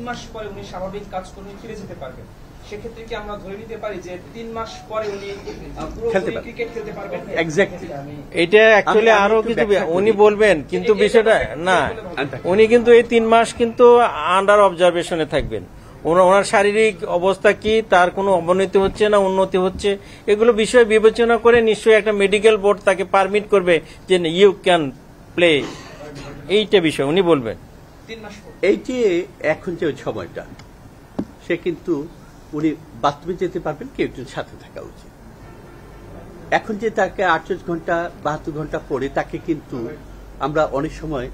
মাস পরে উনি স্বাভাবিক কাজকর্মে ফিরে যেতে পারবেন, সেক্ষেত্রে কি আমরা ধরে নিতে পারি যে 3 মাস পরে উনি পুরোপুরি ক্রিকেট খেলতে পারবেন? এক্স্যাক্টলি, এটা অ্যাকচুয়ালি আরো কিছু উনি বলবেন, কিন্তু বিষয়টা না, উনি কিন্তু এই 3 মাস কিন্তু আন্ডার অবজারভেশনে থাকবেন। ওনার শারীরিক অবস্থা কি, তার কোনো অবনতি হচ্ছে না উন্নতি হচ্ছে, এগুলো বিষয় বিবেচনা করে নিশ্চয়ই একটা মেডিকেল বোর্ড তাকে পারমিট করবে যে ইউ ক্যান প্লে, এইটা বিষয় উনি বলবেন। 3 মাস পর এই যে এখন যে সময়টা, সে কিন্তু উনি বাথরুমে যেতে পারবেন, কেউ একজন সাথে থাকা উচিত। এখন যে তাকে 48 ঘন্টা 72 ঘন্টা পরে তাকে কিন্তু আমরা অনেক সময়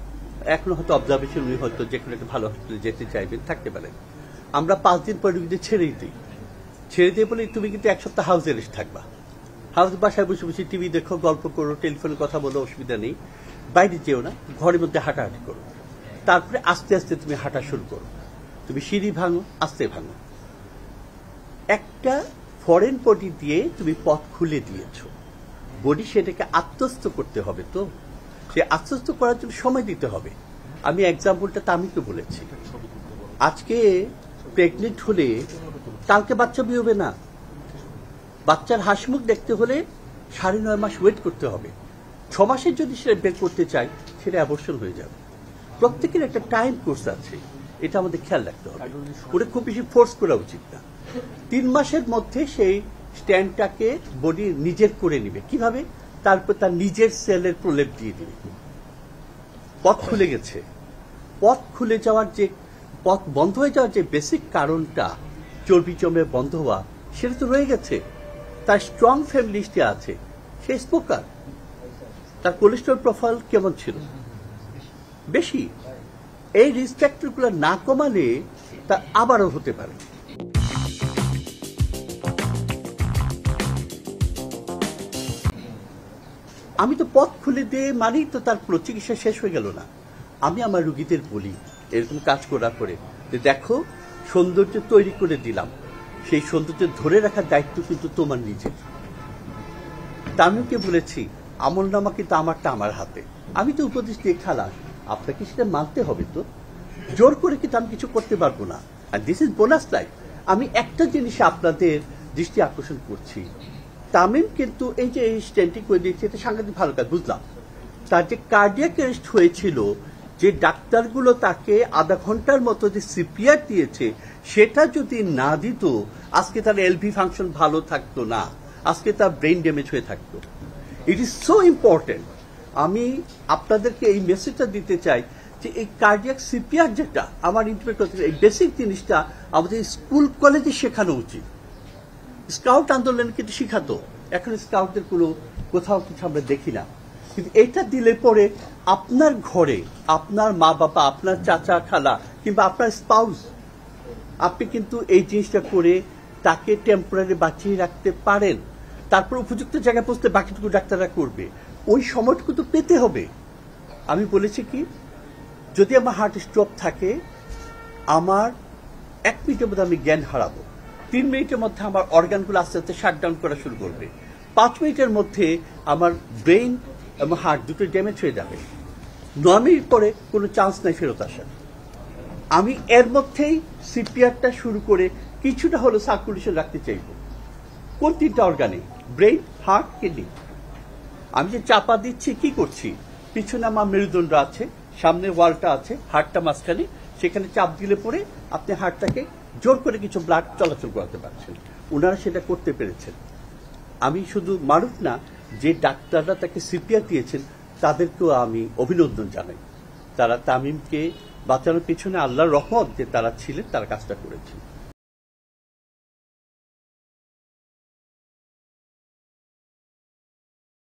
এখনো হয়তো অবজারভেশন, উনি হয়তো যে কোনো একটা ভালো হসপিটালে যেতে চাইবেন, থাকতে পারেন, আমরা 5 দিন পরে রুগীদের ছেড়েই দিই। ছেড়ে দিয়ে বলে তুমি কিন্তু 1 সপ্তাহ হাউসে রেস্ট থাকবা, হাউস বাসায় বসে বসে টিভি দেখো, গল্প করো, টেলিফোনে কথা বলো, অসুবিধা নেই, বাইরে যেও না, ঘরের মধ্যে হাঁটাহাঁটি করো। তারপরে আস্তে আস্তে তুমি হাঁটা শুরু করো, তুমি সিঁড়ি ভাঙো, আস্তে ভাঙো। একটা ফরেন বডি দিয়ে তুমি পথ খুলে দিয়েছ, বডি সেটাকে আত্মস্থ করতে হবে, তো সে আত্মস্থ করার জন্য সময় দিতে হবে। আমি এক্সাম্পলটা তামিমকে বলেছি, আজকে প্রেগনেন্ট হলে কালকে বাচ্চা বিয়ে হবে না, বাচ্চার হাসিমুখ দেখতে হলে 9.5 মাস ওয়েট করতে হবে। 6 মাসের যদি সেটা বের করতে চাই, সেটা অ্যাবর্শন হয়ে যাবে। প্রত্যেকের একটা টাইম কোর্স আছে, এটা আমাদের খেয়াল রাখতে হবে। ওটা খুব বেশি ফোর্স করা উচিত না। 3 মাসের মধ্যে সেই স্ট্যান্ডটাকে বডি নিজের করে নিবে। কিভাবে? তারপর তার নিজের সেলের প্রলেপ দিয়ে দিবে। পথ খুলে গেছে। পথ খুলে যাওয়ার যে, পথ বন্ধ হয়ে যাওয়ার যে বেসিক কারণটা, চর্বি জমে বন্ধ হওয়া, সেটা তো রয়ে গেছে। তার স্ট্রং ফ্যামিলি হিস্ট্রি আছে, সে স্মোকার, তার কোলেস্টেরল প্রোফাইল কেমন ছিল? বেশি। এই রিস্ক ফ্যাক্টরগুলো না কমালে তা আবারও হতে পারে। আমি তো পথ খুলে দিয়ে মানেই তো তার পুরো চিকিৎসা শেষ হয়ে গেল না। আমি আমার রুগীদের বলি এরকম কাজ করার পরে যে দেখো, সৌন্দর্য তৈরি করে দিলাম, সেই সৌন্দর্য ধরে রাখার দায়িত্ব কিন্তু তোমার নিজের। তামিমকে বলেছি আমলনামা কিন্তু আমারটা আমার হাতে, আমি তো উপদেশ দিয়ে খালাস, আপনাকে সেটা মানতে হবে। তো জোর করে কিন্তু আমি কিছু করতে পারবো না। আর দিস ইজ বোনাস লাইফ। আমি একটা জিনিসে আপনাদের দৃষ্টি আকর্ষণ করছি, তামিম কিন্তু এই যে স্টেন্টিং করে দিয়েছে, এটা সাংঘাতিক ভালো কাজ, বুঝলাম। তার যে কার্ডিয়াক অ্যারেস্ট হয়েছিল, যে ডাক্তারগুলো তাকে আধা ঘন্টার মতো যে সিপিআর দিয়েছে, সেটা যদি না দিত, আজকে তার এলভি ফাংশন ভালো থাকতো না, আজকে তার ব্রেন ড্যামেজ হয়ে থাকতো। It is so important. আমি আপনাদেরকে এই মেসেজটা দিতে চাই যে এই কার্ডিয়াক সিপিআর যেটা আমার ইন্টিমেট করতে, এই বেসিক জিনিসটা আমাদের স্কুল কলেজে শেখানো উচিত। স্কাউট আন্দোলন কিন্তু শিখাতো, এখন স্কাউটদের কোনো কোথাও কিছু আমরা দেখি না। কিন্তু এটা দিলে পরে আপনার ঘরে আপনার মা বাবা, আপনার চাচা খালা কিংবা আপনার স্পাউস, আপনি কিন্তু এই জিনিসটা করে তাকে টেম্পোরারি বাঁচিয়ে রাখতে পারেন। তারপর উপযুক্ত জায়গায় পৌঁছতে বাকিটুকু ডাক্তাররা করবে। ওই সময়টুকু তো পেতে হবে। আমি বলেছি কি, যদি আমার হার্ট স্ট্রোক থাকে, আমার 1 মিনিটের মধ্যে আমি জ্ঞান হারাবো, 3 মিনিটের মধ্যে আমার অর্গানগুলো আস্তে আস্তে শাটডাউন করা শুরু করবে, 5 মিনিটের মধ্যে আমার ব্রেন এবং হার্ট দুটো ড্যামেজ হয়ে যাবে, 9 মিনিট পরে কোনো চান্স নাই ফেরত আসার। আমি এর মধ্যেই সিপিআরটা শুরু করে কিছুটা হলো সার্কুলেশন রাখতে চাইব। কোন 3টা অর্গানে? Brain, heart, kidney. আমি যে চাপা দিচ্ছি, কি করছি? পিছনে আমার মেরুদণ্ড আছে, সামনে ওয়ালটা আছে, হার্টটা মাঝখানে, সেখানে চাপ দিলে পরে আপনি হার্টটাকে জোর করে কিছু ব্লাড চলাচল করাতে পারছেন। ওনারা সেটা করতে পেরেছেন। আমি শুধু মারুফ না, যে ডাক্তাররা তাকে সিপিআর দিয়েছেন তাদেরকেও আমি অভিনন্দন জানাই। তারা তামিমকে বাঁচানোর পিছনে আল্লাহর রহমত যে তারা ছিলেন, তারা কাজটা করেছেন।